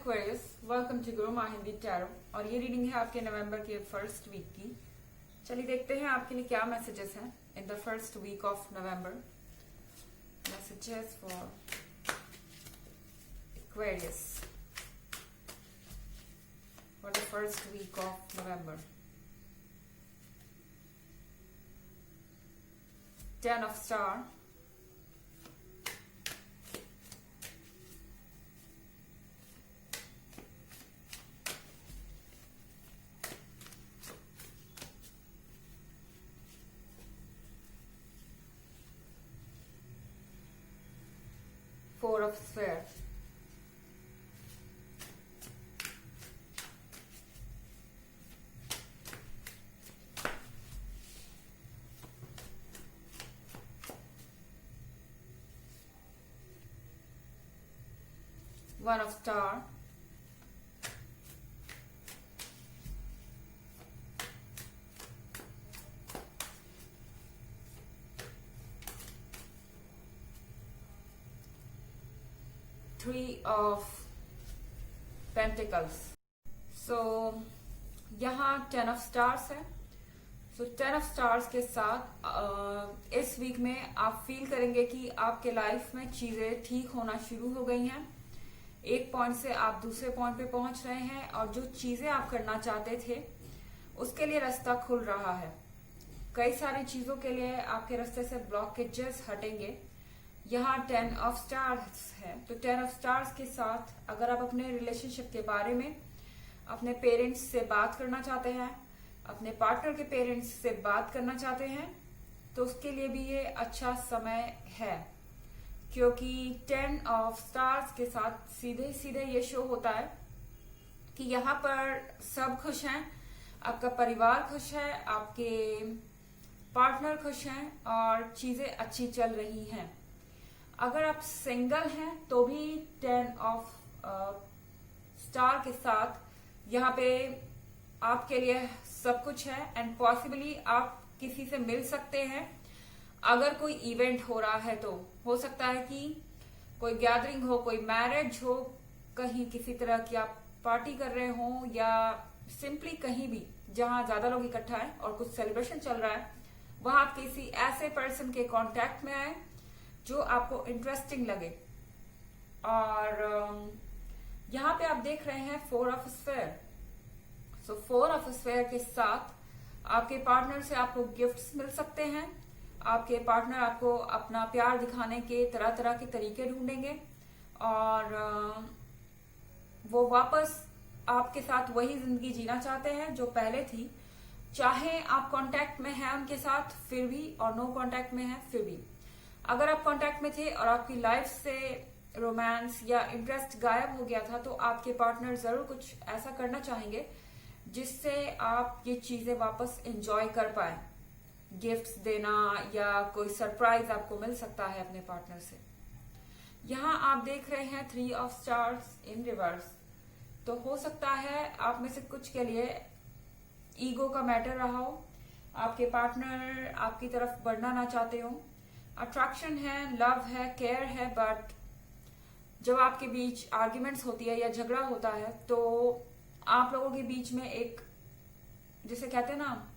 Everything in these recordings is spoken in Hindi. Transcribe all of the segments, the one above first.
एक्वेरियस, वेलकम टू गुरु माँ हिंदी टैरो। और ये रीडिंग है आपके नवंबर के फर्स्ट वीक की। चलिए देखते हैं आपके लिए क्या मैसेजेस हैं in the first week of November. Messages for Aquarius for the first week of November. 10 of star, Four of Spheres, One of Star, Three of Pentacles. So यहाँ 10 of Stars है। So 10 of Stars के साथ इस वीक में आप फील करेंगे कि आपके लाइफ में चीजें ठीक होना शुरू हो गई हैं। एक पॉइंट से आप दूसरे पॉइंट पे पहुंच रहे हैं और जो चीजें आप करना चाहते थे उसके लिए रास्ता खुल रहा है। कई सारी चीजों के लिए आपके रास्ते से ब्लॉकेजेस हटेंगे। यहाँ 10 ऑफ स्टार्स है, तो 10 ऑफ स्टार्स के साथ अगर आप अपने रिलेशनशिप के बारे में अपने पेरेंट्स से बात करना चाहते हैं, अपने पार्टनर के पेरेंट्स से बात करना चाहते हैं, तो उसके लिए भी ये अच्छा समय है। क्योंकि 10 ऑफ स्टार्स के साथ सीधे सीधे ये शो होता है कि यहाँ पर सब खुश हैं, आपका परिवार खुश है, आपके पार्टनर खुश हैं और चीजें अच्छी चल रही हैं। अगर आप सिंगल हैं तो भी 10 ऑफ स्टार के साथ यहाँ पे आपके लिए सब कुछ है एंड पॉसिबली आप किसी से मिल सकते हैं। अगर कोई इवेंट हो रहा है तो हो सकता है कि कोई गैदरिंग हो, कोई मैरिज हो, कहीं किसी तरह की आप पार्टी कर रहे हो या सिंपली कहीं भी जहां ज्यादा लोग इकट्ठा है और कुछ सेलिब्रेशन चल रहा है, वहां आप किसी ऐसे पर्सन के कांटेक्ट में आए जो आपको इंटरेस्टिंग लगे। और यहाँ पे आप देख रहे हैं 4 of sphere. So 4 of sphere के साथ आपके पार्टनर से आपको गिफ्ट्स मिल सकते हैं। आपके पार्टनर आपको अपना प्यार दिखाने के तरह तरह के तरीके ढूंढेंगे और वो वापस आपके साथ वही जिंदगी जीना चाहते हैं जो पहले थी। चाहे आप कांटेक्ट में हैं उनके साथ फिर भी और नो कांटेक्ट में हैं फिर भी। अगर आप कांटेक्ट में थे और आपकी लाइफ से रोमांस या इंटरेस्ट गायब हो गया था तो आपके पार्टनर जरूर कुछ ऐसा करना चाहेंगे जिससे आप ये चीजें वापस एंजॉय कर पाए। गिफ्ट्स देना या कोई सरप्राइज आपको मिल सकता है अपने पार्टनर से। यहाँ आप देख रहे हैं 3 ऑफ स्टार्स इन रिवर्स। तो हो सकता है आप में से कुछ के लिए ईगो का मैटर रहा हो, आपके पार्टनर आपकी तरफ बढ़ना ना चाहते हो। अट्रैक्शन है, लव है, केयर है, बट जब आपके बीच आर्ग्यूमेंट्स होती है या झगड़ा होता है तो आप लोगों के बीच में एक, जिसे कहते हैं ना,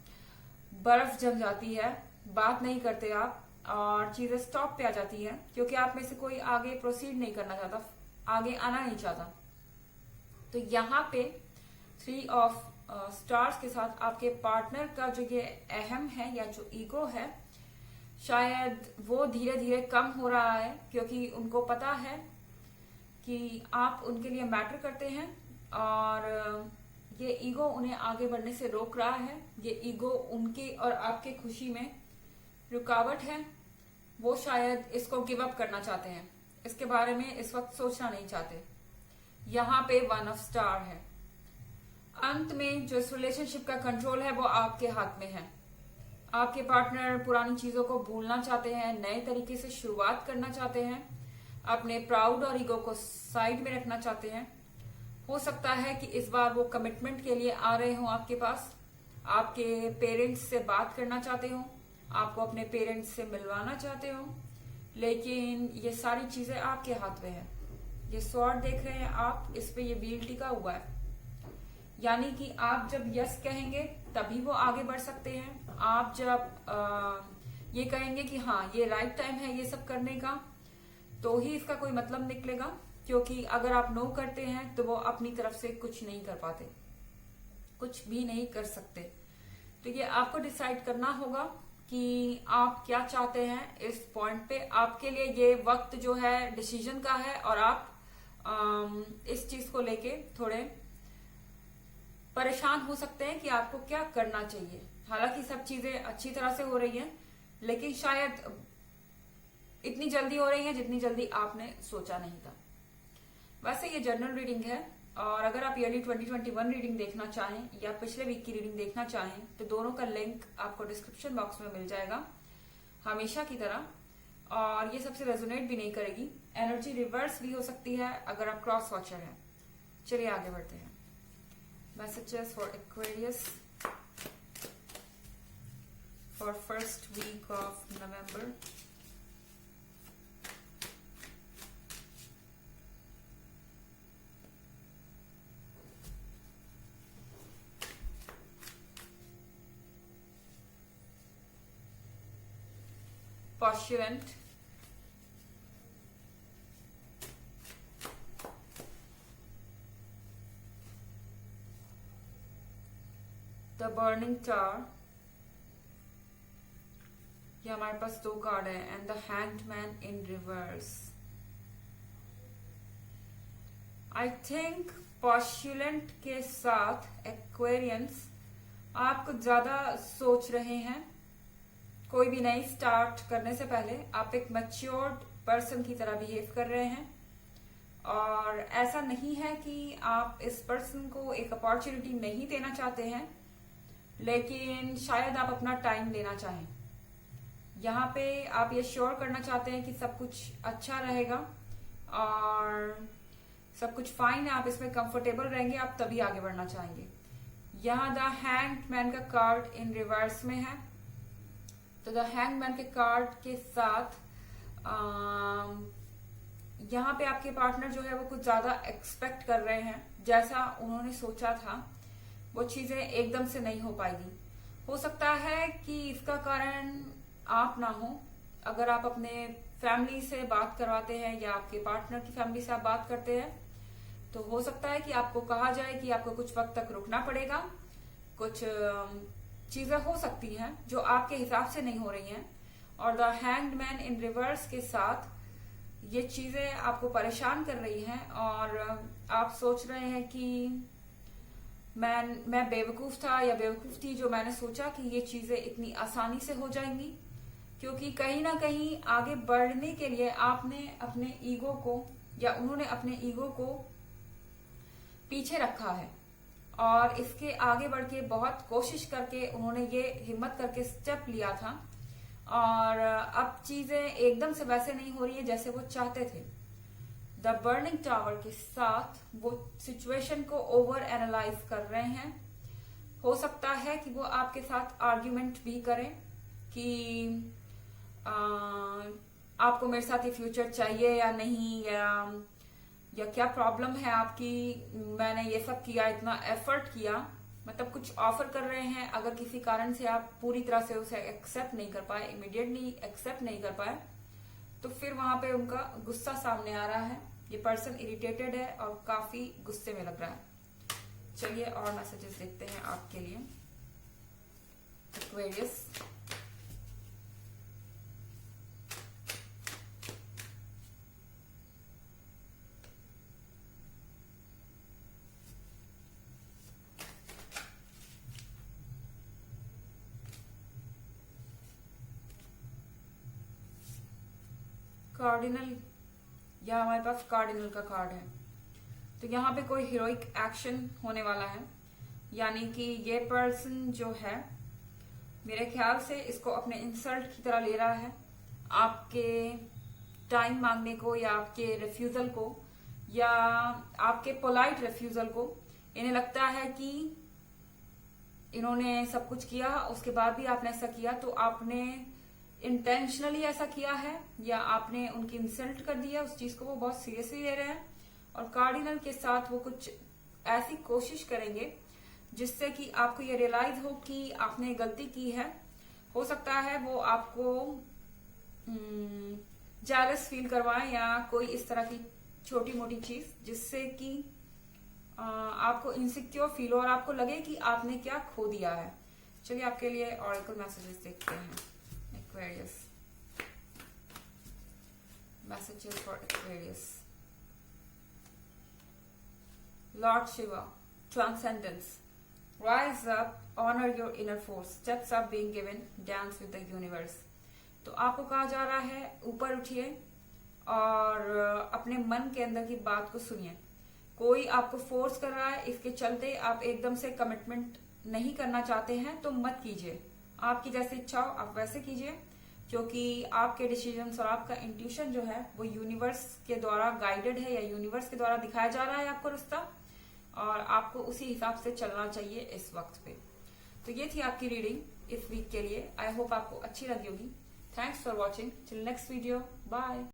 बर्फ जम जाती है, बात नहीं करते आप और चीजें स्टॉप पे आ जाती है क्योंकि आप में से कोई आगे प्रोसीड नहीं करना चाहता, आगे आना नहीं चाहता। तो यहाँ पे 3 ऑफ स्टार्स के साथ आपके पार्टनर का जो ये अहम है या जो ईगो है, शायद वो धीरे धीरे कम हो रहा है क्योंकि उनको पता है कि आप उनके लिए मैटर करते हैं और ये ईगो उन्हें आगे बढ़ने से रोक रहा है। ये ईगो उनकी और आपके खुशी में रुकावट है। वो शायद इसको गिव अप करना चाहते हैं, इसके बारे में इस वक्त सोचना नहीं चाहते। यहाँ पे 1 ऑफ स्टार है। अंत में जो इस रिलेशनशिप का कंट्रोल है वो आपके हाथ में है। आपके पार्टनर पुरानी चीजों को भूलना चाहते हैं, नए तरीके से शुरुआत करना चाहते हैं, अपने प्राउड और ईगो को साइड में रखना चाहते हैं। हो सकता है कि इस बार वो कमिटमेंट के लिए आ रहे हो आपके पास, आपके पेरेंट्स से बात करना चाहते हो, आपको अपने पेरेंट्स से मिलवाना चाहते हो, लेकिन ये सारी चीजें आपके हाथ में है। ये स्वॉर्ड देख रहे हैं आप, इस पे ये व्हील टिका हुआ है, यानी कि आप जब यस कहेंगे तभी वो आगे बढ़ सकते हैं। आप जब ये कहेंगे कि हाँ ये राइट टाइम है ये सब करने का, तो ही इसका कोई मतलब निकलेगा, क्योंकि अगर आप नो करते हैं तो वो अपनी तरफ से कुछ नहीं कर पाते, कुछ भी नहीं कर सकते। तो ये आपको डिसाइड करना होगा कि आप क्या चाहते हैं इस पॉइंट पे। आपके लिए ये वक्त जो है डिसीजन का है, और आप इस चीज को लेके थोड़े परेशान हो सकते हैं कि आपको क्या करना चाहिए। हालांकि सब चीजें अच्छी तरह से हो रही हैं, लेकिन शायद इतनी जल्दी हो रही हैं जितनी जल्दी आपने सोचा नहीं था। वैसे ये जनरल रीडिंग है, और अगर आप ईयरली 2021 रीडिंग देखना चाहें या पिछले वीक की रीडिंग देखना चाहें तो दोनों का लिंक आपको डिस्क्रिप्शन बॉक्स में मिल जाएगा हमेशा की तरह। और ये सबसे रेजोनेट भी नहीं करेगी, एनर्जी रिवर्स भी हो सकती है अगर आप क्रॉस वॉचर हैं। चलिए आगे बढ़ते हैं। Messages for Aquarius for first week of November. Postulant, The Burning Tower, ये हमारे पास दो कार्ड है, and the Hanged Man in reverse। I think postulant के साथ एक्वेरियंस आप कुछ ज्यादा सोच रहे हैं। कोई भी नई स्टार्ट करने से पहले आप एक मैच्योर्ड पर्सन की तरह बिहेव कर रहे हैं, और ऐसा नहीं है कि आप इस पर्सन को एक अपॉर्चुनिटी नहीं देना चाहते हैं, लेकिन शायद आप अपना टाइम लेना चाहें। यहाँ पे आप ये श्योर करना चाहते हैं कि सब कुछ अच्छा रहेगा और सब कुछ फाइन है, आप इसमें कंफर्टेबल रहेंगे, आप तभी आगे बढ़ना चाहेंगे। यहाँ द हैंग्ड मैन का कार्ड इन रिवर्स में है, तो द हैंग मैन के कार्ड के साथ यहाँ पे आपके पार्टनर जो है वो कुछ ज्यादा एक्सपेक्ट कर रहे हैं। जैसा उन्होंने सोचा था वो चीजें एकदम से नहीं हो पाएगी। हो सकता है कि इसका कारण आप ना हो। अगर आप अपने फैमिली से बात करवाते हैं या आपके पार्टनर की फैमिली से आप बात करते हैं, तो हो सकता है कि आपको कहा जाए कि आपको कुछ वक्त तक रुकना पड़ेगा। कुछ चीजें हो सकती हैं जो आपके हिसाब से नहीं हो रही हैं, और the hanged man in reverse के साथ ये चीजें आपको परेशान कर रही हैं, और आप सोच रहे हैं कि मैं बेवकूफ था या बेवकूफ थी जो मैंने सोचा कि ये चीजें इतनी आसानी से हो जाएंगी, क्योंकि कहीं ना कहीं आगे बढ़ने के लिए आपने अपने ईगो को या उन्होंने अपने ईगो को पीछे रखा है, और इसके आगे बढ़ के बहुत कोशिश करके उन्होंने ये हिम्मत करके स्टेप लिया था, और अब चीजें एकदम से वैसे नहीं हो रही है जैसे वो चाहते थे। द बर्निंग टावर के साथ वो सिचुएशन को ओवर एनालाइज कर रहे हैं। हो सकता है कि वो आपके साथ आर्ग्यूमेंट भी करें कि आपको मेरे साथ ये फ्यूचर चाहिए या नहीं, या क्या प्रॉब्लम है आपकी, मैंने ये सब किया, इतना एफर्ट किया, मतलब कुछ ऑफर कर रहे हैं। अगर किसी कारण से आप पूरी तरह से उसे एक्सेप्ट नहीं कर पाए, इमीडिएटली एक्सेप्ट नहीं कर पाए, तो फिर वहां पे उनका गुस्सा सामने आ रहा है। ये पर्सन इरिटेटेड है और काफी गुस्से में लग रहा है। चलिए और मैसेजेस देखते हैं आपके लिए। एक्वेरियस, कार्डिनल, या हमारे पास कार्डिनल का कार्ड है, तो यहाँ पे कोई हीरोइक एक्शन होने वाला है। यानी कि ये पर्सन जो है मेरे ख्याल से इसको अपने इंसल्ट की तरह ले रहा है, आपके टाइम मांगने को या आपके रिफ्यूजल को या आपके पोलाइट रिफ्यूजल को। इन्हें लगता है कि इन्होंने सब कुछ किया, उसके बाद भी आपने ऐसा किया, तो आपने इंटेंशनली ऐसा किया है या आपने उनकी इंसल्ट कर दिया। उस चीज को वो बहुत सीरियसली ले रहे हैं, और कार्डिनल के साथ वो कुछ ऐसी कोशिश करेंगे जिससे कि आपको ये रियलाइज हो कि आपने गलती की है। हो सकता है वो आपको जेलस फील करवाएं या कोई इस तरह की छोटी मोटी चीज जिससे कि आपको इनसिक्योर फील हो और आपको लगे कि आपने क्या खो दिया है। चलिए आपके लिए ऑरेकल मैसेजेस देखते हैं। Aquarius, messages for Aquarius. Lord Shiva, transcendence, rise up, honor your inner force, steps up being given, dance with the universe। तो आपको कहा जा रहा है ऊपर उठिए और अपने मन के अंदर की बात को सुनिए। कोई आपको फोर्स कर रहा है, इसके चलते आप एकदम से कमिटमेंट नहीं करना चाहते हैं तो मत कीजिए। आपकी जैसी इच्छा हो आप वैसे कीजिए, क्योंकि आपके डिसीजंस और आपका इंट्यूशन जो है वो यूनिवर्स के द्वारा गाइडेड है या यूनिवर्स के द्वारा दिखाया जा रहा है आपको रास्ता, और आपको उसी हिसाब से चलना चाहिए इस वक्त पे। तो ये थी आपकी रीडिंग इस वीक के लिए। आई होप आपको अच्छी लगी होगी। Thanks for watching. Till next video, bye.